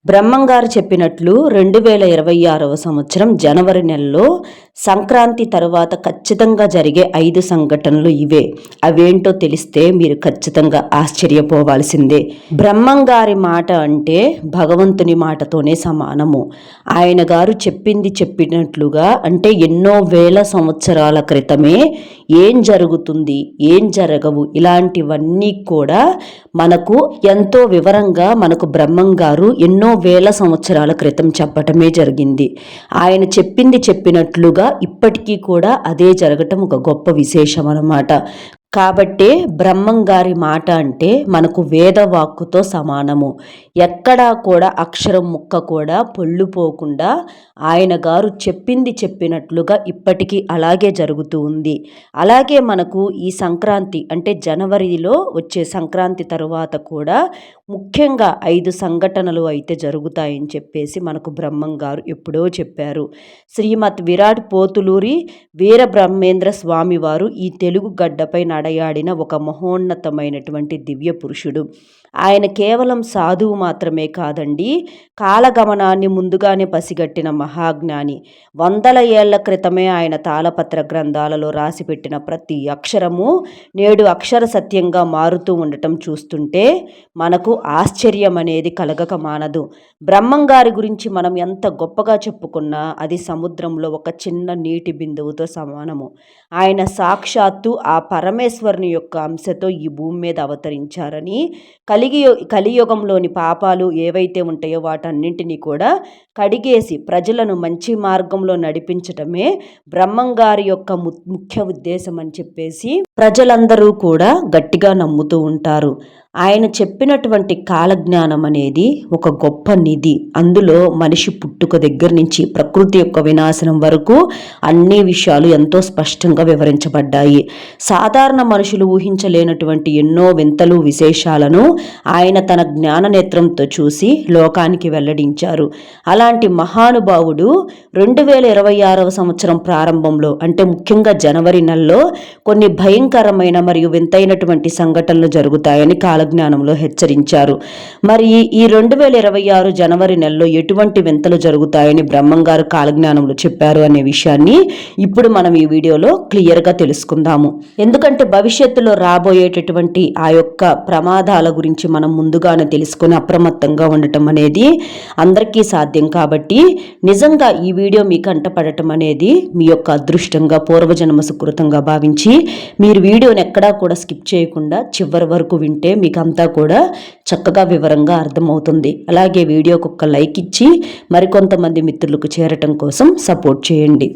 బ్రహ్మంగారు చెప్పినట్లు 2026వ సంవత్సరం జనవరి నెలలో సంక్రాంతి తరువాత ఖచ్చితంగా జరిగే 5 సంఘటనలు ఇవే. అవేంటో తెలిస్తే మీరు ఖచ్చితంగా ఆశ్చర్యపోవాల్సిందే. బ్రహ్మంగారి మాట అంటే భగవంతుని మాటతోనే సమానము. ఆయన గారు చెప్పింది చెప్పినట్లుగా అంటే ఎన్నో వేల సంవత్సరాల క్రితమే ఏం జరుగుతుంది, ఏం జరగవు ఇలాంటివన్నీ కూడా మనకు ఎంతో వివరంగా మనకు బ్రహ్మంగారు ఎన్నో వేల సంవత్సరాల క్రితం చెప్పటమే జరిగింది. ఆయన చెప్పింది చెప్పినట్లుగా ఇప్పటికీ కూడా అదే జరగటం ఒక గొప్ప విశేషం అన్నమాట. కాబట్టే బ్రహ్మంగారి మాట అంటే మనకు వేదవాక్కుతో సమానము. ఎక్కడా కూడా అక్షరం ముక్క కూడా పొల్లుపోకుండా ఆయన గారు చెప్పింది చెప్పినట్లుగా ఇప్పటికీ అలాగే జరుగుతూ ఉంది. అలాగే మనకు ఈ సంక్రాంతి అంటే జనవరిలో వచ్చే సంక్రాంతి తరువాత కూడా ముఖ్యంగా 5 సంఘటనలు అయితే జరుగుతాయని చెప్పేసి మనకు బ్రహ్మంగారు ఎప్పుడో చెప్పారు. శ్రీమద్ విరాట్ పోతులూరి వీరబ్రహ్మేంద్ర స్వామివారు ఈ తెలుగు గడ్డపై నడయాడిన ఒక మహోన్నతమైనటువంటి దివ్య పురుషుడు. ఆయన కేవలం సాధువు మాత్రమే కాదండి, కాలగమనాన్ని ముందుగానే పసిగట్టిన మహాజ్ఞాని. వందల ఏళ్ల క్రితమే ఆయన తాళపత్ర గ్రంథాలలో రాసిపెట్టిన ప్రతి అక్షరము నేడు అక్షర సత్యంగా మారుతూ ఉండటం చూస్తుంటే మనకు ఆశ్చర్యం అనేది కలగక మానదు. బ్రహ్మంగారి గురించి మనం ఎంత గొప్పగా చెప్పుకున్నా అది సముద్రంలో ఒక చిన్న నీటి బిందువుతో సమానము. ఆయన సాక్షాత్తు ఆ పరమేశ్వరుని యొక్క అంశతో ఈ భూమి మీద అవతరించారని, కలియుగంలోని పాపాలు ఏవైతే ఉంటాయో వాటన్నింటినీ కూడా కడిగేసి ప్రజలను మంచి మార్గంలో నడిపించటమే బ్రహ్మంగారి యొక్క ముఖ్య ఉద్దేశం అని చెప్పేసి ప్రజలందరూ కూడా గట్టిగా నమ్ముతూ ఉంటారు. ఆయన చెప్పినటువంటి కాలజ్ఞానం అనేది ఒక గొప్ప నిధి. అందులో మనిషి పుట్టుక దగ్గర నుంచి ప్రకృతి యొక్క వినాశనం వరకు అన్ని విషయాలు ఎంతో స్పష్టంగా వివరించబడ్డాయి. సాధారణ మనుషులు ఊహించలేనటువంటి ఎన్నో వింతలు విశేషాలను ఆయన తన జ్ఞాన నేత్రంతో చూసి లోకానికి వెల్లడించారు. అలాంటి మహానుభావుడు 2026వ సంవత్సరం ప్రారంభంలో అంటే ముఖ్యంగా జనవరి నెలలో కొన్ని భయంకరమైన మరియు వింతైనటువంటి సంఘటనలు జరుగుతాయని కాలజ్ఞానంలో హెచ్చరించారు. మరి ఈ 2026 జనవరి నెలలో ఎటువంటి వింతలు జరుగుతాయని బ్రహ్మంగారు కాలజ్ఞానంలో చెప్పారు అనే విషయాన్ని ఇప్పుడు మనం ఈ వీడియోలో క్లియర్గా తెలుసుకుందాము. ఎందుకంటే భవిష్యత్తులో రాబోయేటటువంటి ఆ యొక్క ప్రమాదాల గురించి మనం ముందుగానే తెలుసుకుని అప్రమత్తంగా ఉండటం అనేది అందరికీ సాధ్యం. కాబట్టి నిజంగా ఈ వీడియో మీ కంటపడటం అనేది మీ యొక్క అదృష్టంగా పూర్వజన్మ సుకృతంగా భావించి మీరు వీడియోని ఎక్కడా కూడా స్కిప్ చేయకుండా చివరి వరకు వింటే మీకు అంతా కూడా చక్కగా వివరంగా అర్థమవుతుంది. అలాగే వీడియోకి ఒక లైక్ ఇచ్చి మరికొంతమంది మిత్రులకు చేరటం కోసం సపోర్ట్ చేయండి.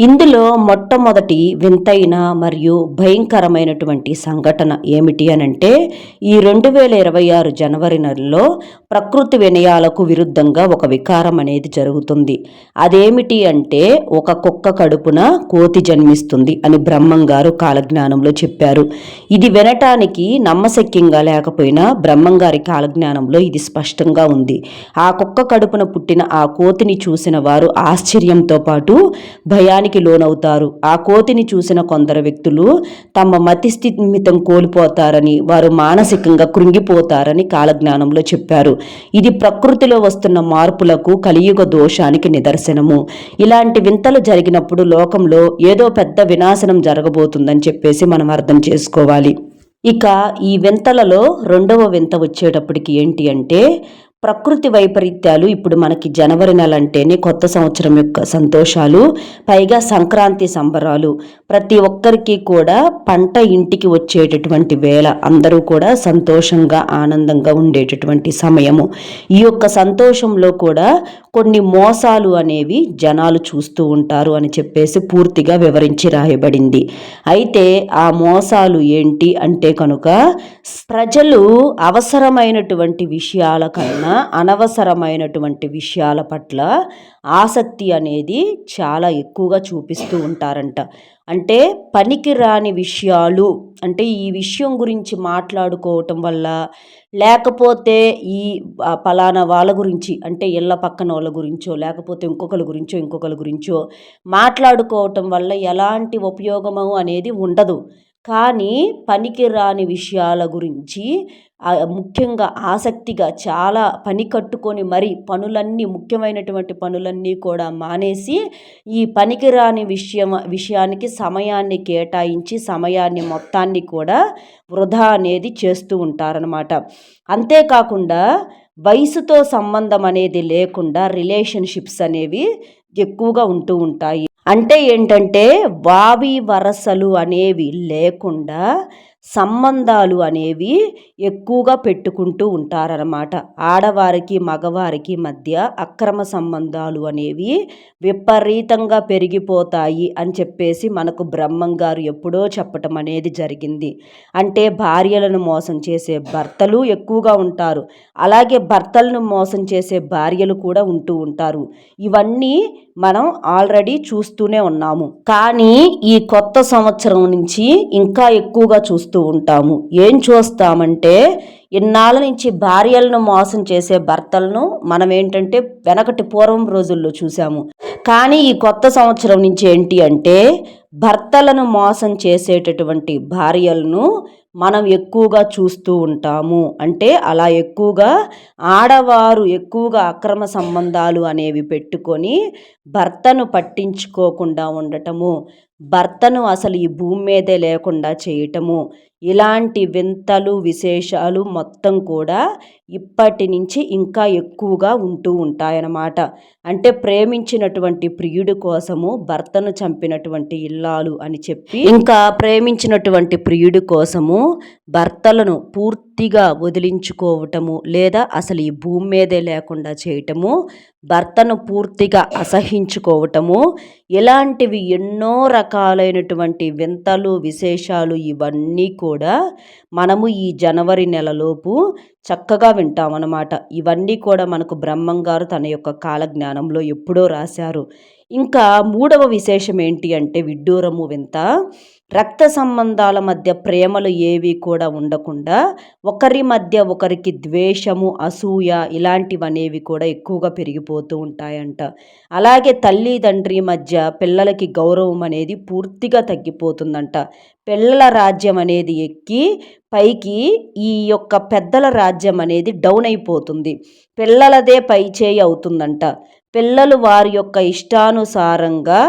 ఇందులో మొట్టమొదటి వింతైన మరియు భయంకరమైనటువంటి సంఘటన ఏమిటి అనంటే ఈ 2026 జనవరి నెలలో ప్రకృతి వినయాలకు విరుద్ధంగా ఒక వికారం అనేది జరుగుతుంది. అదేమిటి అంటే ఒక కుక్క కడుపున కోతి జన్మిస్తుంది అని బ్రహ్మంగారు కాలజ్ఞానంలో చెప్పారు. ఇది వినటానికి నమ్మశక్యంగా లేకపోయినా బ్రహ్మంగారి కాలజ్ఞానంలో ఇది స్పష్టంగా ఉంది. ఆ కుక్క కడుపున పుట్టిన ఆ కోతిని చూసిన వారు ఆశ్చర్యంతో పాటు భయానికి లోనవుతారు. ఆ కోతిని చూసిన కొందరు వ్యక్తులు తమ మతిస్థిమితం కోల్పోతారని, వారు మానసికంగా కృంగిపోతారని కాలజ్ఞానంలో చెప్పారు. ఇది ప్రకృతిలో వస్తున్న మార్పులకు, కలియుగ దోషానికి నిదర్శనము. ఇలాంటి వింతలు జరిగినప్పుడు లోకంలో ఏదో పెద్ద వినాశనం జరగబోతుందని చెప్పేసి మనం అర్థం చేసుకోవాలి. ఇక ఈ వింతలలో రెండవ వింత వచ్చేటప్పటికి ఏంటి అంటే ప్రకృతి వైపరీత్యాలు. ఇప్పుడు మనకి జనవరి నెల అంటేనే కొత్త సంవత్సరం యొక్క సంతోషాలు, పైగా సంక్రాంతి సంబరాలు. ప్రతి ఒక్కరికి కూడా పంట ఇంటికి వచ్చేటటువంటి వేళ, అందరూ కూడా సంతోషంగా ఆనందంగా ఉండేటటువంటి సమయము. ఈ యొక్క సంతోషంలో కూడా కొన్ని మోసాలు అనేవి జనాలు చూస్తూ ఉంటారు అని చెప్పేసి పూర్తిగా వివరించి రాయబడింది. అయితే ఆ మోసాలు ఏంటి అంటే కనుక ప్రజలు అవసరమైనటువంటి విషయాల కన్నా అనవసరమైనటువంటి విషయాల పట్ల ఆసక్తి అనేది చాలా ఎక్కువగా చూపిస్తూ ఉంటారంట. అంటే పనికి రాని విషయాలు, అంటే ఈ విషయం గురించి మాట్లాడుకోవటం వల్ల, లేకపోతే ఈ పలానా వాళ్ళ గురించి అంటే ఇళ్ళ పక్కన వాళ్ళ గురించో, లేకపోతే ఇంకొకరి గురించో మాట్లాడుకోవటం వల్ల ఎలాంటి ఉపయోగము అనేది ఉండదు. కానీ పనికిరాని విషయాల గురించి ముఖ్యంగా ఆసక్తిగా చాలా పని కట్టుకొని మరి ముఖ్యమైనటువంటి పనులన్నీ కూడా మానేసి ఈ పనికిరాని విషయానికి సమయాన్ని కేటాయించి సమయాన్ని మొత్తాన్ని కూడా వృధా అనేది చేస్తూ ఉంటారనమాట. అంతేకాకుండా వయసుతో సంబంధం అనేది లేకుండా రిలేషన్షిప్స్ అనేవి ఎక్కువగా ఉంటూ ఉంటాయి. అంటే ఏంటంటే వావి వరసలు అనేవి లేకుండా సంబంధాలు అనేవి ఎక్కువగా పెట్టుకుంటూ ఉంటారన్నమాట. ఆడవారికి మగవారికి మధ్య అక్రమ సంబంధాలు అనేవి విపరీతంగా పెరిగిపోతాయి అని చెప్పేసి మనకు బ్రహ్మంగారు ఎప్పుడో చెప్పటం అనేది జరిగింది. అంటే భార్యలను మోసం చేసే భర్తలు ఎక్కువగా ఉంటారు, అలాగే భర్తలను మోసం చేసే భార్యలు కూడా ఉంటూ ఉంటారు. ఇవన్నీ మనం ఆల్రెడీ చూస్తూనే ఉన్నాము. కానీ ఈ కొత్త సంవత్సరం నుంచి ఇంకా ఎక్కువగా చూస్తూ ఉంటాము. ఏం చూస్తామంటే ఇన్నాళ్ళ నుంచి భార్యలను మోసం చేసే భర్తలను మనం ఏంటంటే వెనకటి పూర్వం రోజుల్లో చూసాము. కానీ ఈ కొత్త సంవత్సరం నుంచి ఏంటి అంటే భర్తలను మోసం చేసేటటువంటి భార్యలను మనం ఎక్కువగా చూస్తూ ఉంటాము. అంటే అలా ఎక్కువగా ఆడవారు ఎక్కువగా అక్రమ సంబంధాలు అనేవి పెట్టుకొని భర్తను పట్టించుకోకుండా ఉండటము, భర్తను అసలు ఈ భూమి మీదే లేకుండా చేయటము, ఇలాంటి వింతలు విశేషాలు మొత్తం కూడా ఇప్పటి నుంచి ఇంకా ఎక్కువగా ఉంటూ ఉంటాయన్నమాట. అంటే ప్రేమించినటువంటి ప్రియుడి కోసము భర్తను చంపినటువంటి ఇల్లాలు అని చెప్పి, ఇంకా ప్రేమించినటువంటి ప్రియుడి కోసము భర్తలను పూర్తిగా వదిలించుకోవటము, లేదా అసలు ఈ భూమి మీదే లేకుండా చేయటము, భర్తను పూర్తిగా అసహించుకోవటము, ఇలాంటివి ఎన్నో రకాలైనటువంటి వింతలు విశేషాలు ఇవన్నీ కూడా మనము ఈ జనవరి నెలలోపు చక్కగా వింటామన్నమాట. ఇవన్నీ కూడా మనకు బ్రహ్మంగారు తన యొక్క కాలజ్ఞానంలో ఎప్పుడో రాశారు. ఇంకా మూడవ విశేషం ఏంటి అంటే విడ్డూరము వింత. రక్త సంబంధాల మధ్య ప్రేమలు ఏవి కూడా ఉండకుండా ఒకరి మధ్య ఒకరికి ద్వేషము అసూయ ఇలాంటివనేవి కూడా ఎక్కువగా పెరిగిపోతూ ఉంటాయంట. అలాగే తల్లిదండ్రి మధ్య పిల్లలకి గౌరవం అనేది పూర్తిగా తగ్గిపోతుందంట. పిల్లల రాజ్యం అనేది ఎక్కి పైకి ఈ యొక్క పెద్దల రాజ్యం అనేది డౌన్ అయిపోతుంది. పిల్లలదే పై చేయి అవుతుందంట. పిల్లలు వారి యొక్క ఇష్టానుసారంగా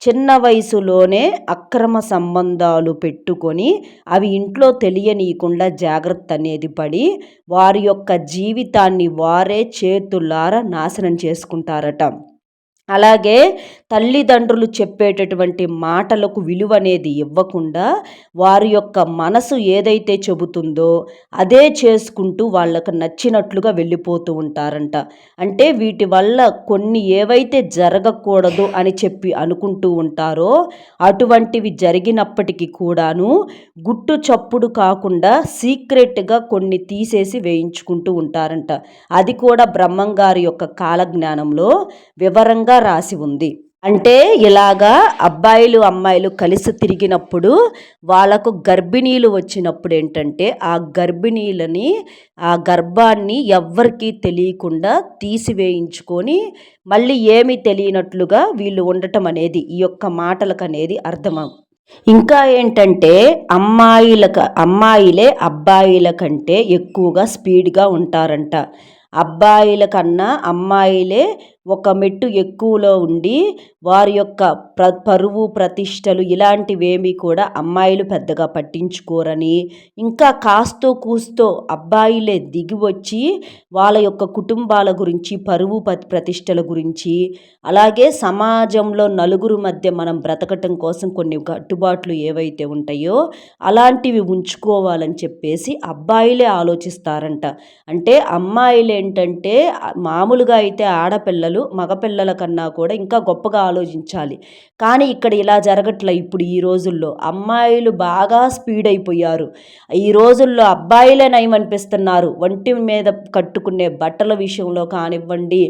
చిన్న వయసులోనే అక్రమ సంబంధాలు పెట్టుకొని అవి ఇంట్లో తెలియనీయకుండా జాగ్రత్త అనేది పడి వారి యొక్క జీవితాన్ని వారే చేతులారా నాశనం చేసుకుంటారట. అలాగే తల్లిదండ్రులు చెప్పేటటువంటి మాటలకు విలువ అనేది ఇవ్వకుండా వారి యొక్క మనసు ఏదైతే చెబుతుందో అదే చేసుకుంటూ వాళ్ళకు నచ్చినట్లుగా వెళ్ళిపోతూ ఉంటారంట. అంటే వీటి వల్ల కొన్ని ఏవైతే జరగకూడదు అని చెప్పి అనుకుంటూ ఉంటారో అటువంటివి జరిగినప్పటికీ కూడాను గుట్టు చప్పుడు కాకుండా సీక్రెట్గా కొన్ని తీసేసి వేయించుకుంటూ ఉంటారంట. అది కూడా బ్రహ్మంగారి యొక్క కాలజ్ఞానంలో వివరంగా రాసి ఉంది. అంటే ఇలాగా అబ్బాయిలు అమ్మాయిలు కలిసి తిరిగినప్పుడు వాళ్ళకు గర్భిణీలు వచ్చినప్పుడు ఏంటంటే ఆ గర్భిణీలని ఆ గర్భాన్ని ఎవ్వరికీ తెలియకుండా తీసివేయించుకొని మళ్ళీ ఏమీ తెలియనట్లుగా వీళ్ళు ఉండటం అనేది ఈ యొక్క మాటలకు అనేది అర్థం. ఇంకా ఏంటంటే అమ్మాయిలే అబ్బాయిల కంటే ఎక్కువగా స్పీడ్గా ఉంటారంట. అబ్బాయిల కన్నా అమ్మాయిలే ఒక మెట్టు ఎక్కువలో ఉండి వారి యొక్క పరువు ప్రతిష్టలు ఇలాంటివేమీ కూడా అమ్మాయిలు పెద్దగా పట్టించుకోరని, ఇంకా కాస్తో కూస్తో అబ్బాయిలే దిగి వచ్చి వాళ్ళ యొక్క కుటుంబాల గురించి పరువు ప్రతిష్టల గురించి, అలాగే సమాజంలో నలుగురు మధ్య మనం బ్రతకటం కోసం కొన్ని కట్టుబాట్లు ఏవైతే ఉంటాయో అలాంటివి ఉంచుకోవాలని చెప్పేసి అబ్బాయిలే ఆలోచిస్తారంట. అంటే అమ్మాయిలు ఏంటంటే మామూలుగా అయితే ఆడపిల్లలు మగపిల్లల కన్నా కూడా ఇంకా గొప్పగా ఆలోచించాలి. కానీ ఇక్కడ ఇలా జరగట్లే. ఇప్పుడు ఈ రోజుల్లో అమ్మాయిలు బాగా స్పీడ్ అయిపోయారు. ఈ రోజుల్లో అబ్బాయిలే నయమనిపిస్తున్నారు. ఒంటి మీద కట్టుకునే బట్టల విషయంలో కానివ్వండి,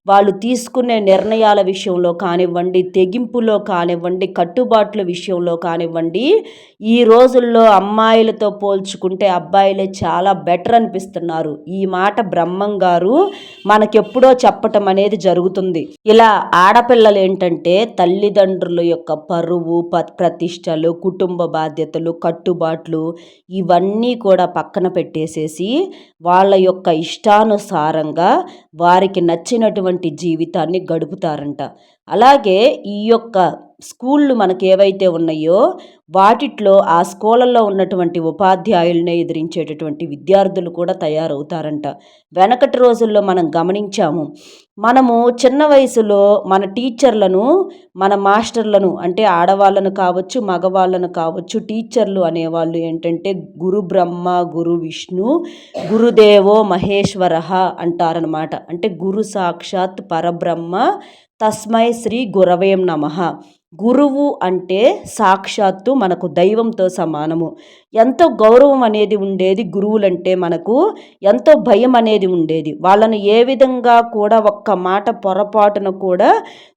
వాళ్ళు తీసుకునే నిర్ణయాల విషయంలో కానివ్వండి, తెగింపులో కానివ్వండి, కట్టుబాట్ల విషయంలో కానివ్వండి, ఈ రోజుల్లో అమ్మాయిలతో పోల్చుకుంటే అబ్బాయిలే చాలా బెటర్ అనిపిస్తున్నారు. ఈ మాట బ్రహ్మంగారు మనకెప్పుడో చెప్పటం అనేది జరుగుతుంది. జరుగుతుంది. ఇలా ఆడపిల్లలు ఏంటంటే తల్లిదండ్రుల యొక్క పరువు ప్రతిష్టలు, కుటుంబ బాధ్యతలు, కట్టుబాట్లు ఇవన్నీ కూడా పక్కన పెట్టేసేసి వాళ్ళ యొక్క ఇష్టానుసారంగా వారికి నచ్చినటువంటి జీవితాన్ని గడుపుతారంట. అలాగే ఈ యొక్క స్కూళ్ళు మనకు ఏవైతే ఉన్నాయో వాటిట్లో ఆ స్కూళ్ళల్లో ఉన్నటువంటి ఉపాధ్యాయులనే ఎదిరించేటటువంటి విద్యార్థులు కూడా తయారవుతారంట. వెనకటి రోజుల్లో మనం గమనించాము, మనము చిన్న వయసులో మన టీచర్లను, మన మాస్టర్లను అంటే ఆడవాళ్ళను కావచ్చు, మగవాళ్ళను కావచ్చు, టీచర్లు అనేవాళ్ళు ఏంటంటే గురు బ్రహ్మ, గురు విష్ణు, గురుదేవో మహేశ్వరః అంటారనమాట. అంటే గురు సాక్షాత్ పరబ్రహ్మ తస్మై శ్రీ గురవేం నమః. గురువు అంటే సాక్షాత్తు మనకు దైవంతో సమానము. ఎంతో గౌరవం అనేది ఉండేది. గురువులంటే మనకు ఎంతో భయం అనేది ఉండేది. వాళ్ళను ఏ విధంగా కూడా ఒక్క మాట పొరపాటున కూడా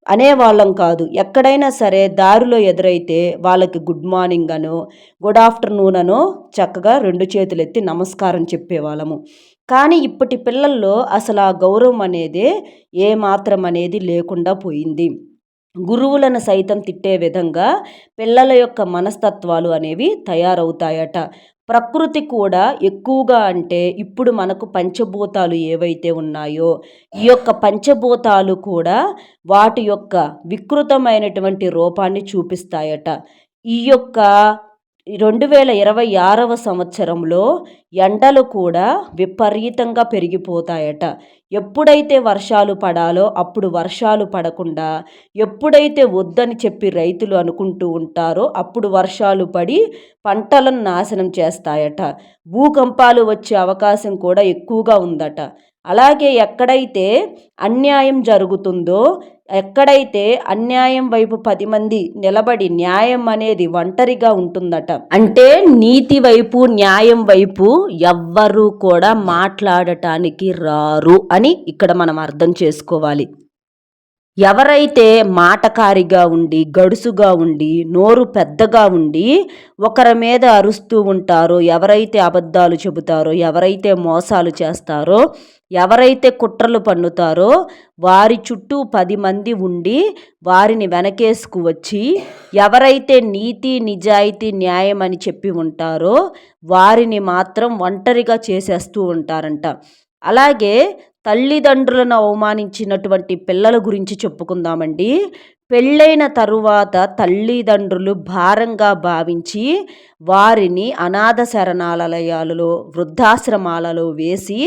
అనేవాళ్ళం కాదు. ఎక్కడైనా సరే దారిలో ఎదురైతే వాళ్ళకి గుడ్ మార్నింగ్ అనో, గుడ్ ఆఫ్టర్నూన్ అనో చక్కగా 2 చేతులు ఎత్తి నమస్కారం చెప్పేవాళ్ళము. కానీ ఇప్పటి పిల్లల్లో అసలు ఆ గౌరవం అనేది ఏమాత్రం అనేది లేకుండా పోయింది. గురువులను సైతం తిట్టే విధంగా పిల్లల యొక్క మనస్తత్వాలు అనేవి తయారవుతాయట. ప్రకృతి కూడా ఎక్కువగా అంటే ఇప్పుడు మనకు పంచభూతాలు ఏవైతే ఉన్నాయో ఈ యొక్క పంచభూతాలు కూడా వాటి యొక్క వికృతమైనటువంటి రూపాన్ని చూపిస్తాయట. ఈ యొక్క 2026వ సంవత్సరంలో ఎండలు కూడా విపరీతంగా పెరిగిపోతాయట. ఎప్పుడైతే వర్షాలు పడాలో అప్పుడు వర్షాలు పడకుండా, ఎప్పుడైతే వద్దని చెప్పి రైతులు అనుకుంటూ ఉంటారో అప్పుడు వర్షాలు పడి పంటలను నాశనం చేస్తాయట. భూకంపాలు వచ్చే అవకాశం కూడా ఎక్కువగా ఉందట. అలాగే ఎక్కడైతే అన్యాయం జరుగుతుందో, ఎక్కడైతే అన్యాయం వైపు 10 మంది నిలబడి న్యాయం అనేది ఒంటరిగా ఉంటుందట. అంటే నీతి వైపు, న్యాయం వైపు ఎవ్వరూ కూడా మాట్లాడటానికి రారు అని ఇక్కడ మనం అర్థం చేసుకోవాలి. ఎవరైతే మాటకారిగా ఉండి, గడుసుగా ఉండి, నోరు పెద్దగా ఉండి ఒకరి మీద అరుస్తూ ఉంటారో, ఎవరైతే అబద్ధాలు చెబుతారో, ఎవరైతే మోసాలు చేస్తారో, ఎవరైతే కుట్రలు పన్నుతారో వారి చుట్టూ 10 మంది ఉండి వారిని వెనకేసుకు వచ్చి ఎవరైతే నీతి, నిజాయితీ, న్యాయం అని చెప్పి ఉంటారో వారిని మాత్రం ఒంటరిగా చేసేస్తూ ఉంటారంట. అలాగే తల్లిదండ్రులను అవమానించినటువంటి పిల్లల గురించి చెప్పుకుందామండి. పెళ్ళైన తరువాత తల్లిదండ్రులు భారంగా భావించి వారిని అనాథ శరణాలయాలలో, వృద్ధాశ్రమాలలో వేసి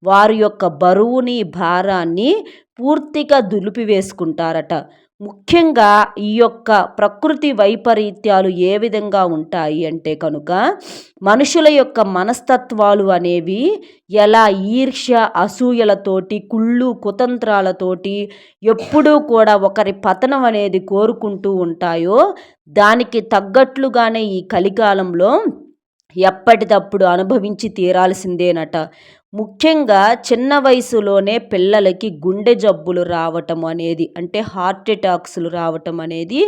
వారి యొక్క బరువుని, భారాన్ని పూర్తిగా దులిపివేసుకుంటారట. ముఖ్యంగా ఈ యొక్క ప్రకృతి వైపరీత్యాలు ఏ విధంగా ఉంటాయి అంటే కనుక మనుషుల యొక్క మనస్తత్వాలు అనేవి ఎలా ఈర్ష్య, అసూయలతోటి, కుళ్ళు కుతంత్రాలతోటి ఎప్పుడూ కూడా ఒకరి పతనం అనేది కోరుకుంటూ ఉంటాయో దానికి తగ్గట్లుగానే ఈ కలికాలంలో ఎప్పటికప్పుడు అనుభవించి తీరాల్సిందేనట. ముఖ్యంగా చిన్న వయసులోనే పిల్లలకి గుండె జబ్బులు రావటం అనేది, అంటే హార్ట్ అటాక్స్లు రావటం అనేది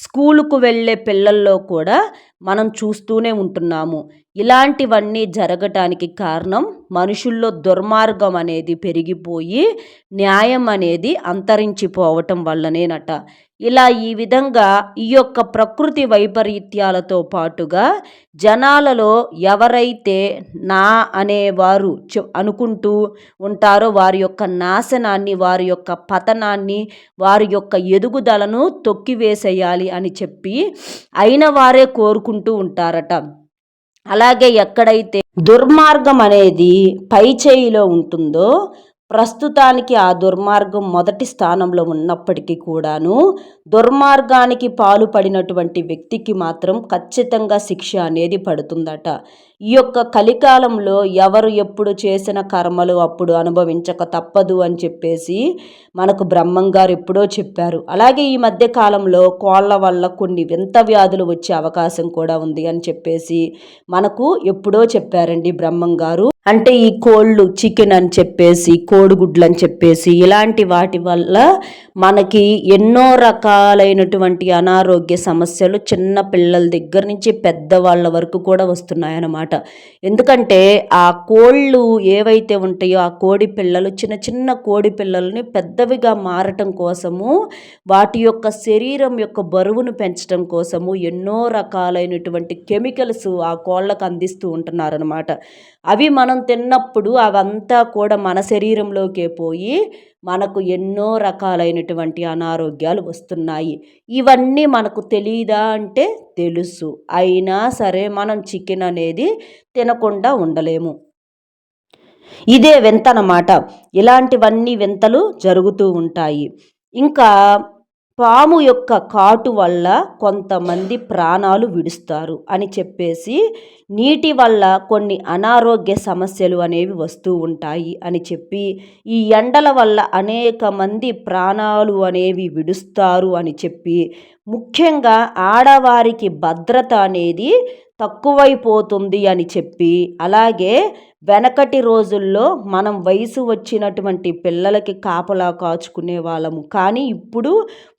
స్కూలుకు వెళ్ళే పిల్లల్లో కూడా మనం చూస్తూనే ఉంటున్నాము. ఇలాంటివన్నీ జరగటానికి కారణం మనుషుల్లో దుర్మార్గం అనేది పెరిగిపోయి న్యాయం అనేది అంతరించిపోవటం వల్లనేనట. ఇలా ఈ విధంగా ఈ యొక్క ప్రకృతి వైపరీత్యాలతో పాటుగా జనాలలో ఎవరైతే నా అనేవారు అనుకుంటూ ఉంటారో వారి యొక్క నాశనాన్ని, వారి యొక్క పతనాన్ని, వారి యొక్క ఎదుగుదలను తొక్కివేసేయాలి అని చెప్పి అయిన వారే కోరుకుంటూ ఉంటారట. అలాగే ఎక్కడైతే దుర్మార్గం అనేది పై చేయిలో ఉంటుందో ప్రస్తుతానికి ఆ దుర్మార్గం మొదటి స్థానంలో ఉన్నప్పటికీ కూడాను దుర్మార్గానికి పాలుపడినటువంటి వ్యక్తికి మాత్రం ఖచ్చితంగా శిక్ష అనేది పడుతుందట. ఈ యొక్క కలికాలంలో ఎవరు ఎప్పుడు చేసిన కర్మలు అప్పుడు అనుభవించక తప్పదు అని చెప్పేసి మనకు బ్రహ్మంగారు ఎప్పుడో చెప్పారు. అలాగే ఈ మధ్య కాలంలో కోళ్ళ వల్ల కొన్ని వింత వ్యాధులు వచ్చే అవకాశం కూడా ఉంది అని చెప్పేసి మనకు ఎప్పుడో చెప్పారండి బ్రహ్మంగారు. అంటే ఈ కోళ్ళు చికెన్ అని చెప్పేసి కోడిగుడ్లు అని చెప్పేసి ఇలాంటి వాటి వల్ల మనకి ఎన్నో రకాలైనటువంటి అనారోగ్య సమస్యలు చిన్న పిల్లల దగ్గర నుంచి పెద్దవాళ్ళ వరకు కూడా వస్తున్నాయన్నమాట. ఎందుకంటే ఆ కోళ్ళు ఏవైతే ఉంటాయో ఆ కోడి పిల్లలు చిన్న చిన్న కోడి పిల్లల్ని పెద్దవిగా మారటం కోసము వాటి యొక్క శరీరం యొక్క బరువును పెంచడం కోసము ఎన్నో రకాలైనటువంటి కెమికల్స్ ఆ కోళ్ళకు అందిస్తూ ఉంటున్నారనమాట. అవి మనం తిన్నప్పుడు అవంతా కూడా మన శరీరంలోకే పోయి మనకు ఎన్నో రకాలైనటువంటి అనారోగ్యాలు వస్తున్నాయి. ఇవన్నీ మనకు తెలీదా అంటే తెలుసు. అయినా సరే మనం చికెన్ అనేది తినకుండా ఉండలేము. ఇదే వింతనమాట. ఇలాంటివన్నీ వింతలు జరుగుతూ ఉంటాయి. ఇంకా పాము యొక్క కాటు వల్ల కొంతమంది ప్రాణాలు విడుస్తారు అని చెప్పేసి, నీటి వల్ల కొన్ని అనారోగ్య సమస్యలు అనేవి వస్తూ ఉంటాయి అని చెప్పి, ఈ ఎండల వల్ల అనేక మంది ప్రాణాలు అనేవి విడుస్తారు అని చెప్పి, ముఖ్యంగా ఆడవారికి భద్రత అనేది తక్కువైపోతుంది అని చెప్పి, అలాగే వెనకటి రోజుల్లో మనం వయసు వచ్చినటువంటి పిల్లలకి కాపలా కాచుకునే వాళ్ళము. కానీ ఇప్పుడు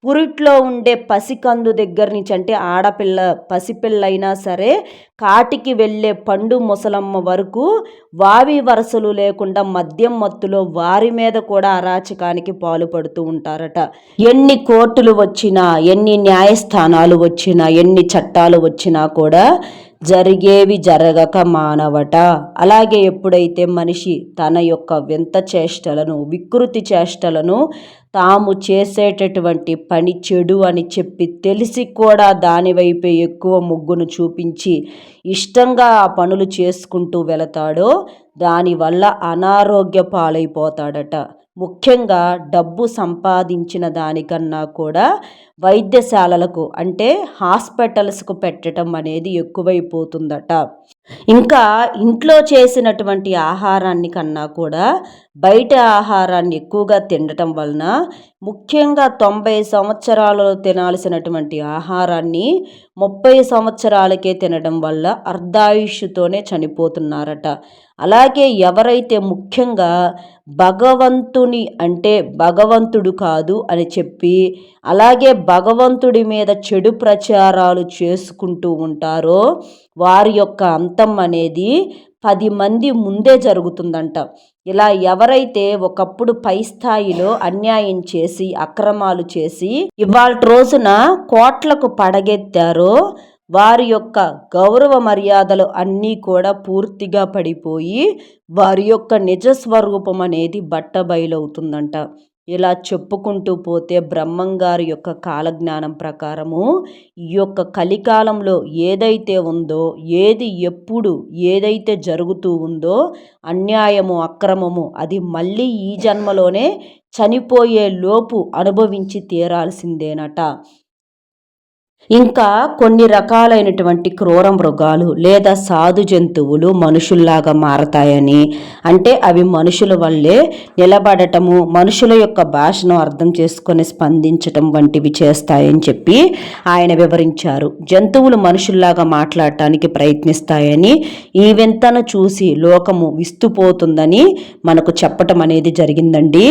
పురిట్లో ఉండే పసికందు దగ్గర నుంచి, అంటే ఆడపిల్ల పసిపిల్లైనా సరే కాటికి వెళ్ళే పండు ముసలమ్మ వరకు వావి వరసలు లేకుండా మద్యం మత్తులో వారి మీద కూడా అరాచకానికి పాలుపడుతూ ఉంటారట. ఎన్ని కోర్టులు వచ్చినా, ఎన్ని న్యాయస్థానాలు వచ్చినా, ఎన్ని చట్టాలు వచ్చినా కూడా జరిగేవి జరగక మానవట. అలాగే ఎప్పుడైతే మనిషి తన యొక్క వింత చేష్టలను, వికృతి చేష్టలను, తాము చేసేటటువంటి పని చెడు అని చెప్పి తెలిసి కూడా దానివైపే ఎక్కువ మొగ్గును చూపించి ఇష్టంగా ఆ పనులు చేసుకుంటూ వెళతాడో దానివల్ల అనారోగ్య పాలైపోతాడట. ముఖ్యంగా డబ్బు సంపాదించిన దానికన్నా కూడా వైద్యశాలలకు, అంటే హాస్పిటల్స్కు పెట్టడం అనేది ఎక్కువైపోతుందట. ఇంకా ఇంట్లో చేసినటువంటి ఆహారాన్ని కన్నా కూడా బయట ఆహారాన్ని ఎక్కువగా తినటం వలన, ముఖ్యంగా 90 సంవత్సరాలలో తినాల్సినటువంటి ఆహారాన్ని 30 సంవత్సరాలకే తినడం వల్ల అర్ధాయుష్తోనే చనిపోతున్నారట. అలాగే ఎవరైతే ముఖ్యంగా భగవంతుని, అంటే భగవంతుడు కాదు అని చెప్పి, అలాగే భగవంతుడి మీద చెడు ప్రచారాలు చేసుకుంటూ ఉంటారో వారి యొక్క అంతం అనేది 10 మంది ముందే జరుగుతుందంట. ఇలా ఎవరైతే ఒకప్పుడు పై స్థాయిలో అన్యాయం చేసి అక్రమాలు చేసి ఇవాళ రోజున కోట్లకు పడగెత్తారో వారి యొక్క గౌరవ మర్యాదలు అన్నీ కూడా పూర్తిగా పడిపోయి వారి యొక్క నిజస్వరూపం అనేది బట్టబయలవుతుందంట. ఇలా చెప్పుకుంటూ పోతే బ్రహ్మంగారి యొక్క కాలజ్ఞానం ప్రకారము ఈ యొక్క కలికాలంలో ఏదైతే ఉందో, ఏది ఎప్పుడు ఏదైతే జరుగుతూ ఉందో అన్యాయము అక్రమము అది మళ్ళీ ఈ జన్మలోనే చనిపోయే లోపు అనుభవించి తీరాల్సిందేనట. ఇంకా కొన్ని రకాలైనటువంటి క్రూర మృగాలు లేదా సాధు జంతువులు మనుషుల్లాగా మారతాయని, అంటే అవి మనుషుల వల్లే నిలబడటము, మనుషుల యొక్క భాషను అర్థం చేసుకొని స్పందించటం వంటివి చేస్తాయని చెప్పి ఆయన వివరించారు. జంతువులు మనుషుల్లాగా మాట్లాడటానికి ప్రయత్నిస్తాయని, ఈ వింతను చూసి లోకము విస్తుపోతుందని మనకు చెప్పటం అనేది జరిగిందండి.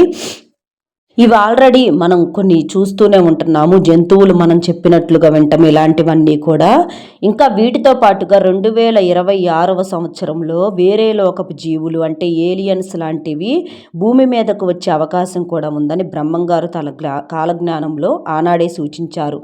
ఇవి ఆల్రెడీ మనం కొన్ని చూస్తూనే ఉంటున్నాము. జంతువులు మనం చెప్పినట్లుగా వింటాం ఇలాంటివన్నీ కూడా. ఇంకా వీటితో పాటుగా 2026వ సంవత్సరంలో వేరే లోకపు జీవులు, అంటే ఏలియన్స్ లాంటివి భూమి మీదకు వచ్చే అవకాశం కూడా ఉందని బ్రహ్మంగారు తన కాలజ్ఞానంలో ఆనాడే సూచించారు.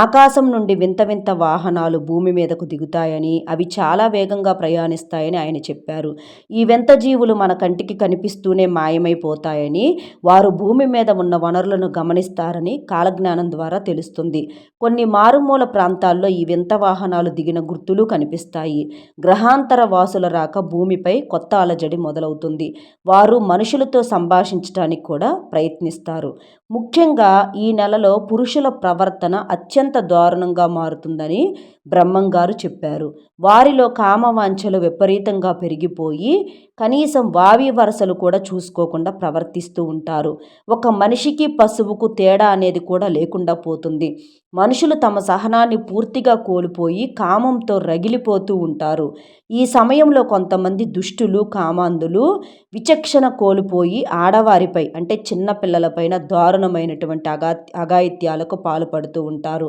ఆకాశం నుండి వింత వింత వాహనాలు భూమి మీదకు దిగుతాయని, అవి చాలా వేగంగా ప్రయాణిస్తాయని ఆయన చెప్పారు. ఈ వింత జీవులు మన కంటికి కనిపిస్తూనే మాయమైపోతాయని, వారు భూమి మీద ఉన్న వనరులను గమనిస్తారని కాలజ్ఞానం ద్వారా తెలుస్తుంది. కొన్ని మారుమూల ప్రాంతాల్లో ఈ వింత వాహనాలు దిగిన గుర్తులు కనిపిస్తాయి. గ్రహాంతర వాసుల రాక భూమిపై కొత్త అలజడి మొదలవుతుంది. వారు మనుషులతో సంభాషించడానికి కూడా ప్రయత్నిస్తారు. ముఖ్యంగా ఈ నెలలో పురుషుల ప్రవర్తన అత్యంత దారుణంగా మారుతుందని బ్రహ్మంగారు చెప్పారు. వారిలో కామవాంఛలు విపరీతంగా పెరిగిపోయి కనీసం వావి వరసలు కూడా చూసుకోకుండా ప్రవర్తిస్తూ ఉంటారు. ఒక మనిషికి పశువుకు తేడా అనేది కూడా లేకుండా పోతుంది. మనుషులు తమ సహనాన్ని పూర్తిగా కోల్పోయి కామంతో రగిలిపోతూ ఉంటారు. ఈ సమయంలో కొంతమంది దుష్టులు, కామాంధులు విచక్షణ కోల్పోయి ఆడవారిపై అంటే చిన్న పిల్లలపైన దారుణమైనటువంటి అఘాయిత్యాలకు పాల్పడుతూ ఉంటారు.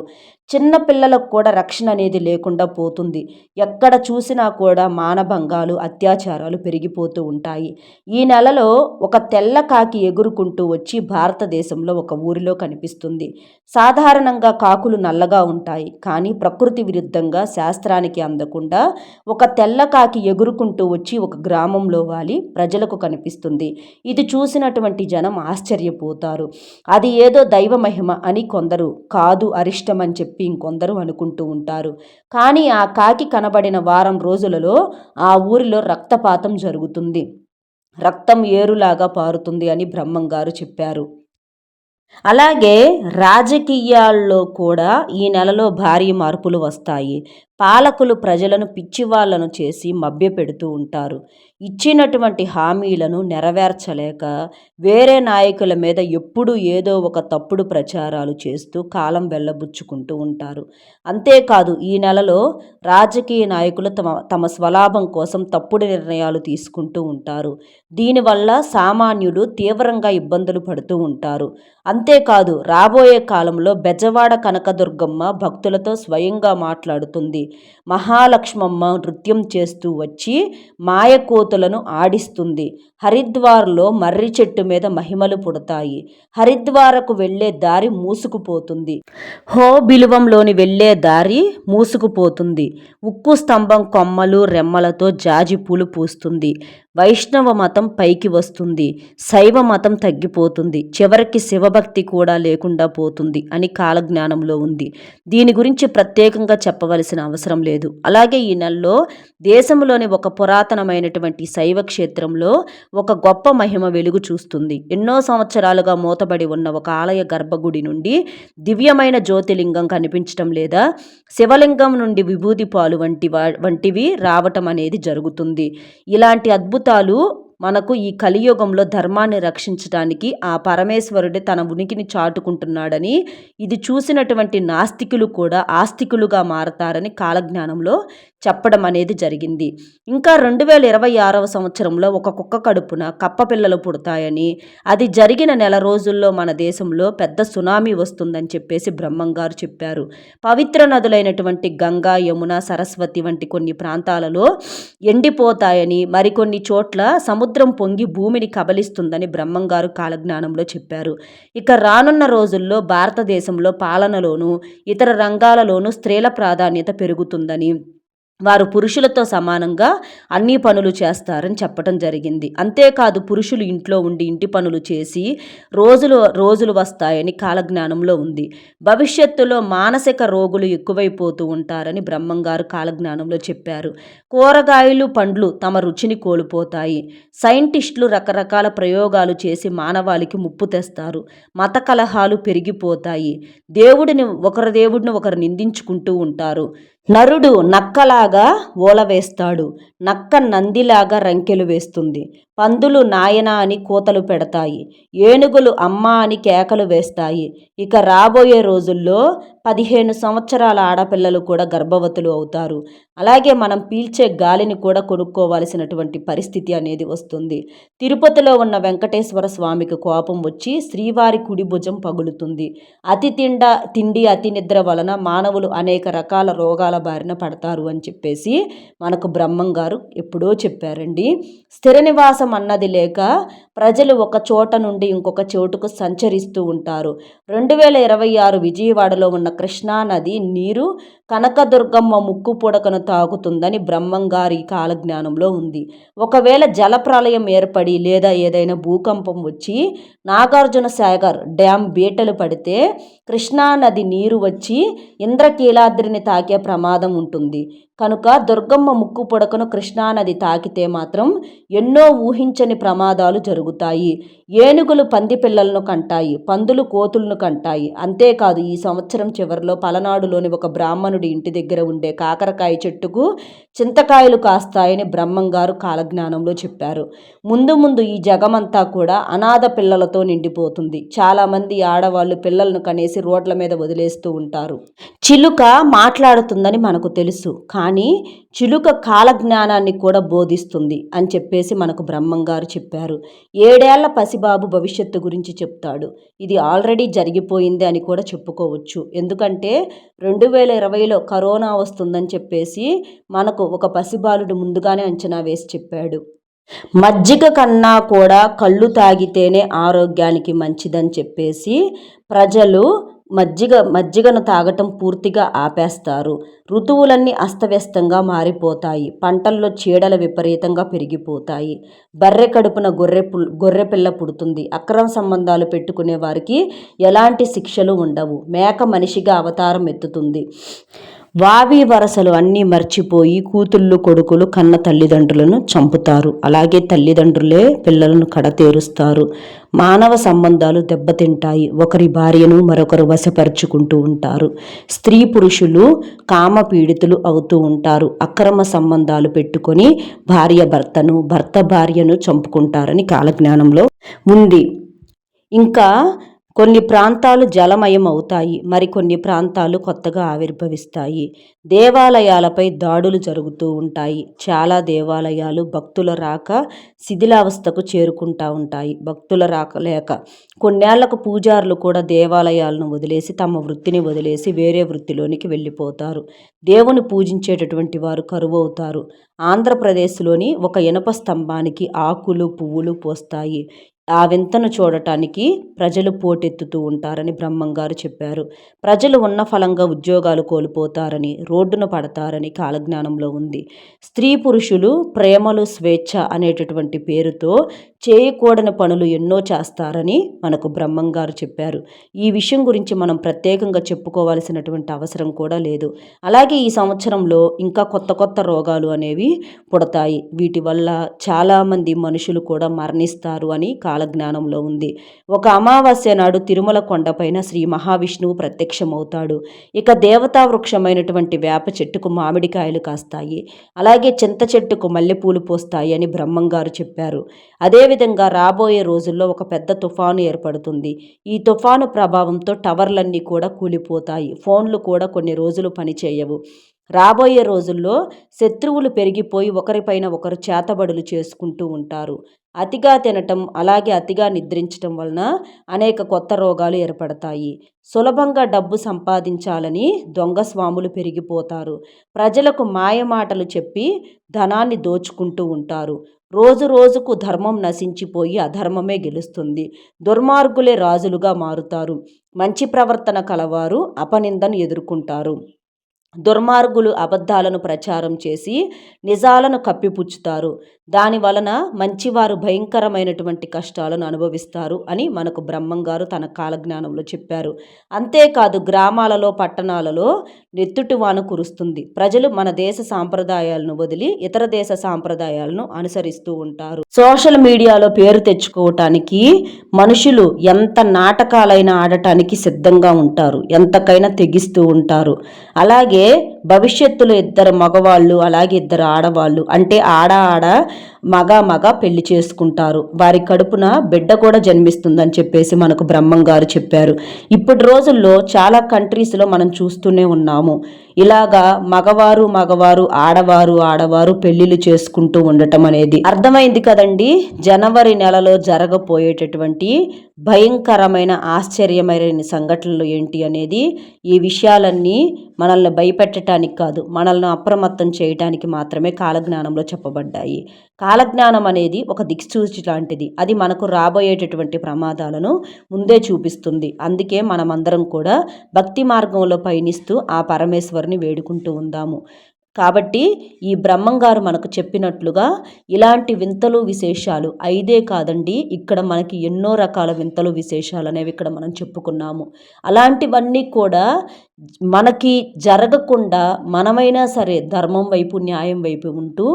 చిన్న పిల్లలకు కూడా రక్షణ అనేది లేకుండా పోతుంది. ఎక్కడ చూసినా కూడా మానభంగాలు, అత్యాచారాలు పెరిగిపోతూ ఉంటాయి. ఈ నెలలో ఒక తెల్ల కాకి ఎగురుకుంటూ వచ్చి భారతదేశంలో ఒక ఊరిలో కనిపిస్తుంది. సాధారణంగా కాకులు నల్లగా ఉంటాయి, కానీ ప్రకృతి విరుద్ధంగా శాస్త్రానికి అందకుండా ఒక తెల్ల కాకి ఎగురుకుంటూ వచ్చి ఒక గ్రామంలో వాలి ప్రజలకు కనిపిస్తుంది. ఇది చూసినటువంటి జనం ఆశ్చర్యపోతారు. అది ఏదో దైవ మహిమ అని కొందరు, కాదు అరిష్టం అని చెప్పి ఇంకొందరు అనుకుంటూ ఉంటారు. కానీ ఆ కాకి కనబడిన వారం రోజులలో ఆ ఊరిలో రక్తపాతం జరుగుతుంది. రక్తం ఏరులాగా పారుతుంది అని బ్రహ్మంగారు చెప్పారు. అలాగే రాజకీయాల్లో కూడా ఈ నెలలో భారీ మార్పులు వస్తాయి. పాలకులు ప్రజలను పిచ్చివాళ్లను చేసి మభ్యపెడుతూ ఉంటారు. ఇచ్చినటువంటి హామీలను నెరవేర్చలేక వేరే నాయకుల మీద ఎప్పుడూ ఏదో ఒక తప్పుడు ప్రచారాలు చేస్తూ కాలం వెళ్ళబుచ్చుకుంటూ ఉంటారు. అంతేకాదు ఈ నెలలో రాజకీయ నాయకులు తమ స్వలాభం కోసం తప్పుడు నిర్ణయాలు తీసుకుంటూ ఉంటారు. దీనివల్ల సామాన్యుడు తీవ్రంగా ఇబ్బందులు పడుతూ ఉంటారు. అంతేకాదు రాబోయే కాలంలో బెజవాడ కనకదుర్గమ్మ భక్తులతో స్వయంగా మాట్లాడుతుంది. మహాలక్ష్మమ్మ నృత్యం చేస్తూ వచ్చి మాయకోతులను ఆడిస్తుంది. హరిద్వార్లో మర్రి చెట్టు మీద మహిమలు పుడతాయి. హరిద్వారకు వెళ్లే దారి మూసుకుపోతుంది. బిలువంలోని వెళ్లే దారి మూసుకుపోతుంది. ఉక్కు స్తంభం కొమ్మలు రెమ్మలతో జాజి పూలు పూస్తుంది. వైష్ణవ మతం పైకి వస్తుంది. శైవ మతం తగ్గిపోతుంది. చివరికి శివభక్తి కూడా లేకుండా పోతుంది అని కాలజ్ఞానంలో ఉంది. దీని గురించి ప్రత్యేకంగా చెప్పవలసిన అవసరం లేదు. అలాగే ఈ నెలలో దేశంలోని ఒక పురాతనమైనటువంటి శైవ క్షేత్రంలో ఒక గొప్ప మహిమ వెలుగు చూస్తుంది. ఎన్నో సంవత్సరాలుగా మూతబడి ఉన్న ఒక ఆలయ గర్భగుడి నుండి దివ్యమైన జ్యోతిలింగం కనిపించటం లేదా శివలింగం నుండి విభూది పాలు వంటివి రావటం అనేది జరుగుతుంది. ఇలాంటి అద్భుతాలు మనకు ఈ కలియుగంలో ధర్మాన్ని రక్షించడానికి ఆ పరమేశ్వరుడే తన ఉనికిని చాటుకుంటున్నాడని, ఇది చూసినటువంటి నాస్తికులు కూడా ఆస్తికులుగా మారతారని కాలజ్ఞానంలో చెప్పడం అనేది జరిగింది. ఇంకా 2026వ సంవత్సరంలో ఒక కుక్క కడుపున కప్ప పిల్లలు పుడతాయని, అది జరిగిన నెల రోజుల్లో మన దేశంలో పెద్ద సునామీ వస్తుందని చెప్పేసి బ్రహ్మంగారు చెప్పారు. పవిత్ర నదులైనటువంటి గంగా, యమున, సరస్వతి వంటి కొన్ని ప్రాంతాలలో ఎండిపోతాయని, మరికొన్ని చోట్ల సముద్రం పొంగి భూమిని కబలిస్తుందని బ్రహ్మంగారు కాలజ్ఞానంలో చెప్పారు. ఇక రానున్న రోజుల్లో భారతదేశంలో పాలనలోనూ ఇతర రంగాలలోనూ స్త్రీల ప్రాధాన్యత పెరుగుతుందని, వారు పురుషులతో సమానంగా అన్ని పనులు చేస్తారని చెప్పడం జరిగింది. అంతేకాదు పురుషులు ఇంట్లో ఉండి ఇంటి పనులు చేసి రోజులు వస్తాయని కాలజ్ఞానంలో ఉంది. భవిష్యత్తులో మానసిక రోగులు ఎక్కువైపోతూ ఉంటారని బ్రహ్మంగారు కాలజ్ఞానంలో చెప్పారు. కూరగాయలు, పండ్లు తమ రుచిని కోల్పోతాయి. సైంటిస్టులు రకరకాల ప్రయోగాలు చేసి మానవాళికి ముప్పు తెస్తారు. మత కలహాలు పెరిగిపోతాయి. దేవుడిని ఒకరు నిందించుకుంటూ ఉంటారు. నరుడు నక్కలాగా ఓలవేస్తాడు. నక్క నందిలాగా రంకెలు వేస్తుంది. పందులు నాయన అని కూతలు పెడతాయి. ఏనుగులు అమ్మ అని కేకలు వేస్తాయి. ఇక రాబోయే రోజుల్లో 15 సంవత్సరాల ఆడపిల్లలు కూడా గర్భవతులు అవుతారు. అలాగే మనం పీల్చే గాలిని కూడా కొనుక్కోవాల్సినటువంటి పరిస్థితి అనేది వస్తుంది. తిరుపతిలో ఉన్న వెంకటేశ్వర స్వామికి కోపం వచ్చి శ్రీవారి కుడి భుజం పగులుతుంది. తిండి అతి నిద్ర వలన మానవులు అనేక రకాల రోగాల బారిన పడతారు అని చెప్పేసి మనకు బ్రహ్మంగారు ఎప్పుడో చెప్పారండి. స్థిర నివాసం అన్నది లేక ప్రజలు ఒక చోట నుండి ఇంకొక చోటుకు సంచరిస్తూ ఉంటారు. 2026 విజయవాడలో ఉన్న కృష్ణా నది నీరు కనకదుర్గమ్మ ముక్కు పుడకను తాకుతుందని బ్రహ్మంగారి కాలజ్ఞానంలో ఉంది. ఒకవేళ జలప్రలయం ఏర్పడి లేదా ఏదైనా భూకంపం వచ్చి నాగార్జున సాగర్ డ్యామ్ బీటలు పడితే కృష్ణానది నీరు వచ్చి ఇంద్రకీలాద్రిని తాకే ప్రమాదం ఉంటుంది. కనుక దుర్గమ్మ ముక్కు పుడకను కృష్ణానది తాకితే మాత్రం ఎన్నో ఊహించని ప్రమాదాలు జరుగుతాయి. ఏనుగులు పంది పిల్లలను కంటాయి. పందులు కోతులను కంటాయి. అంతేకాదు ఈ సంవత్సరం చివరిలో పలనాడులోని ఒక బ్రాహ్మణుడి బ్రాహ్మణుడి ఇంటి దగ్గర ఉండే కాకరకాయ చెట్టుకు చింతకాయలు కాస్తాయని బ్రహ్మంగారు కాలజ్ఞానంలో చెప్పారు. ముందు ముందు ఈ జగమంతా కూడా అనాథ పిల్లలతో నిండిపోతుంది. చాలామంది ఆడవాళ్ళు పిల్లలను కనేసి రోడ్ల మీద వదిలేస్తూ ఉంటారు. చిలుక మాట్లాడుతుందని మనకు తెలుసు, కానీ చిలుక కాలజ్ఞానాన్ని కూడా బోధిస్తుంది అని చెప్పేసి మనకు బ్రహ్మంగారు చెప్పారు. 7 ఏళ్ల పసిబాబు భవిష్యత్తు గురించి చెప్తాడు. ఇది ఆల్రెడీ జరిగిపోయింది అని కూడా చెప్పుకోవచ్చు. ఎందుకంటే 2020లో కరోనా వస్తుందని చెప్పేసి మనకు ఒక పసిబాలుడు ముందుగానే అంచనా వేసి చెప్పాడు. మజ్జిగ కన్నా కూడా కళ్ళు తాగితేనే ఆరోగ్యానికి మంచిదని చెప్పేసి ప్రజలు మజ్జిగను తాగటం పూర్తిగా ఆపేస్తారు. ఋతువులన్నీ అస్తవ్యస్తంగా మారిపోతాయి. పంటల్లో చీడలు విపరీతంగా పెరిగిపోతాయి. బర్రె కడుపున గొర్రెపిల్ల పుడుతుంది. అక్రమ సంబంధాలు పెట్టుకునే వారికి ఎలాంటి శిక్షలు ఉండవు. మేక మనిషిగా అవతారం ఎత్తుతుంది. వావి వరసలు అన్నీ మర్చిపోయి కూతుళ్ళు కొడుకులు కన్న తల్లిదండ్రులను చంపుతారు. అలాగే తల్లిదండ్రులే పిల్లలను కడతేరుస్తారు. మానవ సంబంధాలు దెబ్బతింటాయి. ఒకరి భార్యను మరొకరు వశపరుచుకుంటూ ఉంటారు. స్త్రీ పురుషులు కామ పీడితులు అవుతూ ఉంటారు. అక్రమ సంబంధాలు పెట్టుకొని భర్త భార్యను చంపుకుంటారని కాలజ్ఞానంలో ఉంది. ఇంకా కొన్ని ప్రాంతాలు జలమయం అవుతాయి. మరికొన్ని ప్రాంతాలు కొత్తగా ఆవిర్భవిస్తాయి. దేవాలయాలపై దాడులు జరుగుతూ ఉంటాయి. చాలా దేవాలయాలు భక్తుల రాక శిథిలావస్థకు చేరుకుంటూ ఉంటాయి. భక్తుల రాక లేక కొన్నేళ్లకు పూజారులు కూడా దేవాలయాలను వదిలేసి తమ వృత్తిని వదిలేసి వేరే వృత్తిలోనికి వెళ్ళిపోతారు. దేవుని పూజించేటటువంటి వారు కరువవుతారు. ఆంధ్రప్రదేశ్లోని ఒక ఇనప స్తంభానికి ఆకులు పువ్వులు పోస్తాయి. ఆ వింతను చూడటానికి ప్రజలు పోటెత్తుతూ ఉంటారని బ్రహ్మంగారు చెప్పారు. ప్రజలు ఉన్న ఫలంగా ఉద్యోగాలు కోల్పోతారని, రోడ్డున పడతారని కాలజ్ఞానంలో ఉంది. స్త్రీ పురుషులు ప్రేమలు స్వేచ్ఛ అనేటటువంటి పేరుతో చేయకూడని పనులు ఎన్నో చేస్తారని మనకు బ్రహ్మంగారు చెప్పారు. ఈ విషయం గురించి మనం ప్రత్యేకంగా చెప్పుకోవాల్సినటువంటి అవసరం కూడా లేదు. అలాగే ఈ సంవత్సరంలో ఇంకా కొత్త కొత్త రోగాలు అనేవి పుడతాయి. వీటి వల్ల చాలామంది మనుషులు కూడా మరణిస్తారు అని కాలజ్ఞానంలో ఉంది. ఒక అమావాస్య నాడు తిరుమల కొండపైన శ్రీ మహావిష్ణువు ప్రత్యక్షమవుతాడు. ఇక దేవతా వృక్షమైనటువంటి వేప చెట్టుకు మామిడికాయలు కాస్తాయి. అలాగే చింత చెట్టుకు మల్లెపూలు పోస్తాయి అని బ్రహ్మంగారు చెప్పారు. అదేవిధంగా రాబోయే రోజుల్లో ఒక పెద్ద తుఫాను ఏర్పడుతుంది. ఈ తుఫాను ప్రభావంతో టవర్లన్నీ కూడా కూలిపోతాయి. ఫోన్లు కూడా కొన్ని రోజులు పనిచేయవు. రాబోయే రోజుల్లో శత్రువులు పెరిగిపోయి ఒకరిపైన ఒకరు చేతబడులు చేసుకుంటూ ఉంటారు. అతిగా తినటం అలాగే అతిగా నిద్రించటం వలన అనేక కొత్త రోగాలు ఏర్పడతాయి. సులభంగా డబ్బు సంపాదించాలని దొంగ స్వాములు పెరిగిపోతారు. ప్రజలకు మాయమాటలు చెప్పి ధనాన్ని దోచుకుంటూ ఉంటారు. రోజు రోజుకు ధర్మం నశించిపోయి అధర్మమే గెలుస్తుంది. దుర్మార్గులే రాజులుగా మారుతారు. మంచి ప్రవర్తన కలవారు అపనిందను ఎదుర్కొంటారు. దుర్మార్గులు అబద్ధాలను ప్రచారం చేసి నిజాలను కప్పిపుచ్చుతారు. దాని వలన మంచివారు భయంకరమైనటువంటి కష్టాలను అనుభవిస్తారు అని మనకు బ్రహ్మంగారు తన కాలజ్ఞానంలో చెప్పారు. అంతేకాదు గ్రామాలలో పట్టణాలలో నెత్తుటివాన కురుస్తుంది. ప్రజలు మన దేశ సాంప్రదాయాలను వదిలి ఇతర దేశ సాంప్రదాయాలను అనుసరిస్తూ ఉంటారు. సోషల్ మీడియాలో పేరు తెచ్చుకోవటానికి మనుషులు ఎంత నాటకాలైనా ఆడటానికి సిద్ధంగా ఉంటారు. ఎంతకైనా తెగిస్తూ ఉంటారు. అలాగే భవిష్యత్తులో 2 మగవాళ్ళు అలాగే 2 ఆడవాళ్ళు అంటే ఆడ మగ పెళ్లి చేసుకుంటారు. వారి కడుపున బిడ్డ కూడా జన్మిస్తుందని చెప్పేసి మనకు బ్రహ్మంగారు చెప్పారు. ఇప్పటి రోజుల్లో చాలా కంట్రీస్లో మనం చూస్తూనే ఉన్నాము. ఇలాగా మగవారు ఆడవారు పెళ్లిళ్ళు చేసుకుంటూ ఉండటం అనేది అర్థమైంది కదండి. జనవరి నెలలో జరగబోయేటటువంటి భయంకరమైన ఆశ్చర్యమైన సంఘటనలు ఏంటి అనేది. ఈ విషయాలన్నీ మనల్ని భయపెట్టడానికి కాదు, మనల్ని అప్రమత్తం చేయడానికి మాత్రమే కాలజ్ఞానంలో చెప్పబడ్డాయి. కాలజ్ఞానం అనేది ఒక దిక్సూచి లాంటిది. అది మనకు రాబోయేటటువంటి ప్రమాదాలను ముందే చూపిస్తుంది. అందుకే మనమందరం కూడా భక్తి మార్గంలో పయనిస్తూ ఆ పరమేశ్వరుని వేడుకుంటూ ఉందాము. కాబట్టి ఈ బ్రహ్మంగారు మనకు చెప్పినట్లుగా ఇలాంటి వింతలు విశేషాలు 5 కాదండి, ఇక్కడ మనకి ఎన్నో రకాల వింతలు విశేషాలు అనేవి ఇక్కడ మనం చెప్పుకున్నాము. అలాంటివన్నీ కూడా మనకి జరగకుండా మనమైనా సరే ధర్మం వైపు న్యాయం వైపు ఉంటూ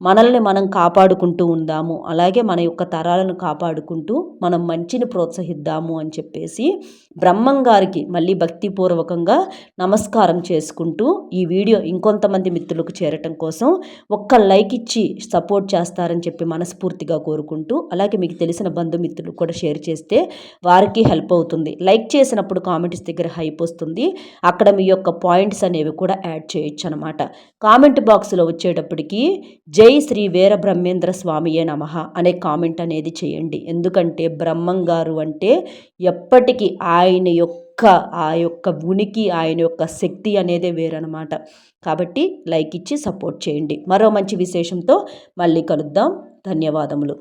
మనల్ని మనం కాపాడుకుంటూ ఉందాము. అలాగే మన యొక్క తరాలను కాపాడుకుంటూ మనం మంచిని ప్రోత్సహిద్దాము అని చెప్పేసి బ్రహ్మంగారికి మళ్ళీ భక్తిపూర్వకంగా నమస్కారం చేసుకుంటూ ఈ వీడియో ఇంకొంతమంది మిత్రులకు చేరటం కోసం ఒక్క లైక్ ఇచ్చి సపోర్ట్ చేస్తారని చెప్పి మనస్ఫూర్తిగా కోరుకుంటూ, అలాగే మీకు తెలిసిన బంధుమిత్రులు కూడా షేర్ చేస్తే వారికి హెల్ప్ అవుతుంది. లైక్ చేసినప్పుడు కామెంట్స్ దగ్గర హైప్ వస్తుంది, అక్కడ మీ యొక్క పాయింట్స్ అనేవి కూడా యాడ్ చేయొచ్చు అనమాట. కామెంట్ బాక్స్లో వచ్చేటప్పటికి జై శ్రీ వీర బ్రహ్మేంద్ర స్వామియే నమః అనే కామెంట్ అనేది చేయండి. ఎందుకంటే బ్రహ్మంగారు అంటే ఎప్పటికీ ఆ యొక్క ఉనికి, ఆయన యొక్క శక్తి అనేదే వేరనమాట. కాబట్టి లైక్ ఇచ్చి సపోర్ట్ చేయండి. మరో మంచి విశేషంతో మళ్ళీ కలుద్దాం. ధన్యవాదములు.